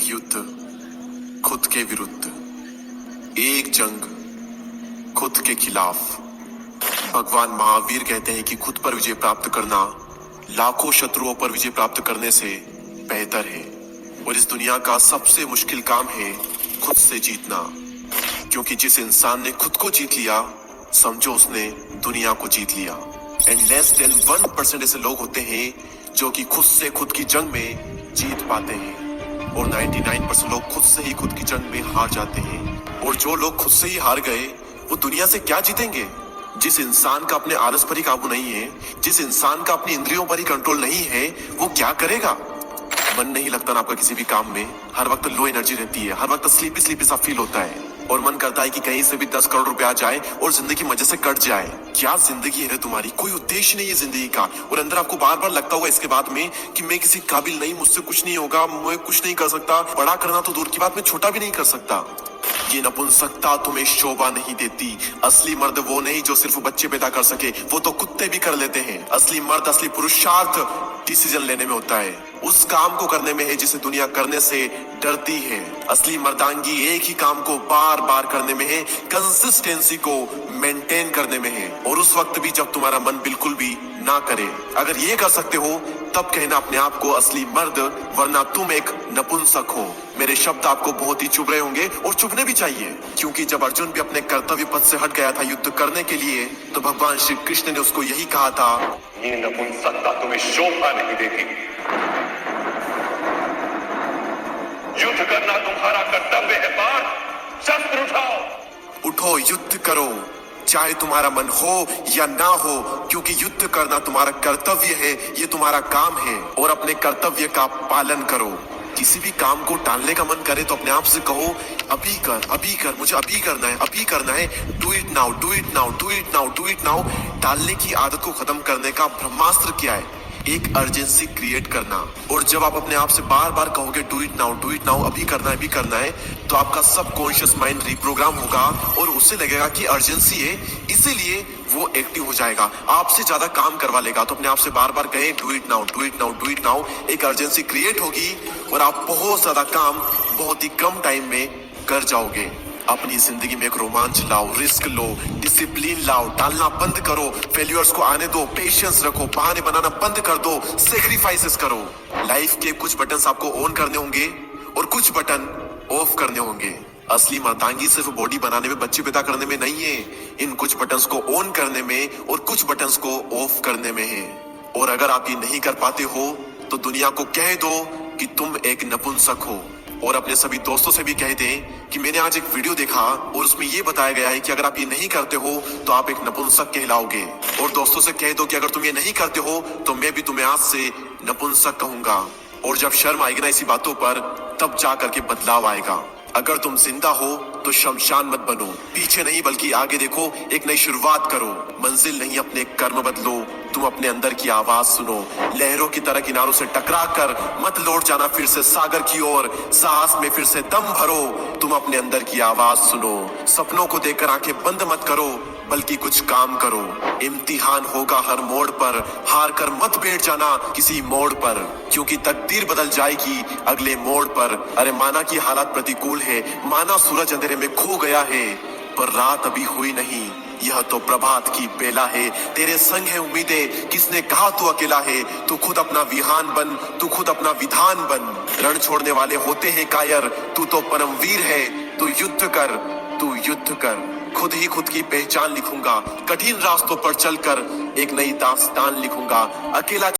युद्ध खुद के विरुद्ध, एक जंग खुद के खिलाफ। भगवान महावीर कहते हैं कि खुद पर विजय प्राप्त करना लाखों शत्रुओं पर विजय प्राप्त करने से बेहतर है। और इस दुनिया का सबसे मुश्किल काम है खुद से जीतना, क्योंकि जिस इंसान ने खुद को जीत लिया समझो उसने दुनिया को जीत लिया। एंड लेस देन 1% ऐसे लोग होते हैं जो कि खुद से खुद की जंग में जीत पाते हैं, और 99% लोग खुद से ही खुद की जंग में हार जाते हैं। और जो लोग खुद से ही हार गए वो दुनिया से क्या जीतेंगे? जिस इंसान का अपने आलस पर ही काबू नहीं है, जिस इंसान का अपनी इंद्रियों पर ही कंट्रोल नहीं है, वो क्या करेगा? मन नहीं लगता ना आपका किसी भी काम में, हर वक्त लो एनर्जी रहती है, हर वक्त स्लीपी स्लीपी सा फील होता है, और मन करता है कि कहीं से भी 10 करोड़ रुपए आ जाए और जिंदगी मजे से कट जाए। क्या जिंदगी है तुम्हारी? कोई उद्देश्य नहीं है जिंदगी का। और अंदर आपको बार बार लगता होगा इसके बाद में कि मैं किसी काबिल नहीं, मुझसे कुछ नहीं होगा, मैं कुछ नहीं कर सकता। बड़ा करना तो दूर की बात, मैं छोटा भी नहीं कर सकता। ये नपुंसकता तुम्हें शोभा नहीं देती। असली मर्द वो नहीं जो सिर्फ बच्चे पैदा कर सके, वो तो कुत्ते भी कर लेते हैं। असली मर्द, असली पुरुषार्थ डिसीजन लेने में होता है, उस काम को करने में है जिसे दुनिया करने से डरती है। असली मर्दांगी एक ही काम को बार बार करने में है, कंसिस्टेंसी को मेंटेन करने में है, और उस वक्त भी जब तुम्हारा मन बिल्कुल भी ना करे। अगर ये कर सकते हो तब कहना अपने आप को असली मर्द, वरना तुम एक नपुंसक हो। मेरे शब्द आपको बहुत ही चुभ रहे होंगे, और चुभने भी चाहिए, क्योंकि जब अर्जुन भी अपने कर्तव्य पथ से हट गया था युद्ध करने के लिए, तो भगवान श्री कृष्ण ने उसको यही कहा था, ये नपुंसकता तुम्हें शोभा नहीं देती। युद्ध करना तुम्हारा कर्तव्य है पार्थ, शस्त्र उठाओ। उठो, युद्ध करो, चाहे तुम्हारा मन हो या ना हो, क्योंकि युद्ध करना तुम्हारा कर्तव्य है, ये तुम्हारा काम है, और अपने कर्तव्य का पालन करो। किसी भी काम को टालने का मन करे तो अपने आप से कहो, अभी कर, मुझे अभी करना है, do it now, do it now, do it now, do it now. टालने की आदत को खत्म करने का ब्रह्मास्त्र क्या है? एक अर्जेंसी क्रिएट करना। और जब आप अपने आप से बार बार कहोगे डू इट नाउ, अभी करना है, तो आपका सबकॉन्शियस माइंड रिप्रोग्राम होगा, और उससे लगेगा कि अर्जेंसी है, इसीलिए वो एक्टिव हो जाएगा, आपसे ज्यादा काम करवा लेगा। तो अपने आप से बार बार कहें डू इट नाउ, एक अर्जेंसी क्रिएट होगी, और आप बहुत ज्यादा काम बहुत ही कम टाइम में कर जाओगे। अपनी जिंदगी में एक रोमांच लाओ, रिस्क लो, डिसिप्लिन लाओ, टालना बंद करो, फेल्यूर्स को आने दो, पेशेंस रखो, बहाने बनाना बंद कर दो, सेक्रीफाइसेस करो। लाइफ के कुछ बटन्स आपको ऑन करने होंगे और कुछ बटन ऑफ करने होंगे। असली मर्दांगी सिर्फ बॉडी बनाने में, बच्चे पैदा करने में नहीं है, इन कुछ बटन्स को ऑन करने में और कुछ बटन्स को ऑफ करने में है। और अगर आप ये नहीं कर पाते हो तो दुनिया को कह दो कि तुम एक नपुंसक हो, और अपने सभी दोस्तों से भी कह दें कि मैंने आज एक वीडियो देखा और उसमें ये बताया गया है कि अगर आप ये नहीं करते हो तो आप एक नपुंसक कहलाओगे। और दोस्तों से कह दो कि अगर तुम ये नहीं करते हो तो मैं भी तुम्हें आज से नपुंसक कहूंगा। और जब शर्म आएगी ना इसी बातों पर, तब जा करके बदलाव आएगा। अगर तुम जिंदा हो तो शमशान मत बनो, पीछे नहीं बल्कि आगे देखो, एक नई शुरुआत करो। मंजिल नहीं, अपने कर्म बदलो। तुम अपने अंदर की आवाज सुनो, लहरों की तरह किनारों से टकरा कर मत लौट जाना फिर से सागर की ओर। साहस में फिर से दम भरो, तुम अपने अंदर की आवाज सुनो। सपनों को देखकर आंखें बंद मत करो, बल्कि कुछ काम करो। इम्तिहान होगा हर मोड़ पर, हार कर मत बैठ जाना किसी मोड़ पर, क्योंकि तकदीर बदल जाएगी अगले मोड़ पर। अरे माना कि हालात प्रतिकूल है, माना सूरज अंधेरे में खो गया है, पर रात अभी हुई नहीं, यह तो प्रभात की बेला है। तेरे संग है उम्मीदें, किसने कहा तू अकेला है? तू खुद अपना विहान बन, तू खुद अपना विधान बन। रण छोड़ने वाले होते हैं कायर, तू तो परमवीर है। तू युद्ध कर, खुद ही खुद की पहचान लिखूंगा। कठिन रास्तों पर चलकर एक नई दास्तान लिखूंगा। अकेला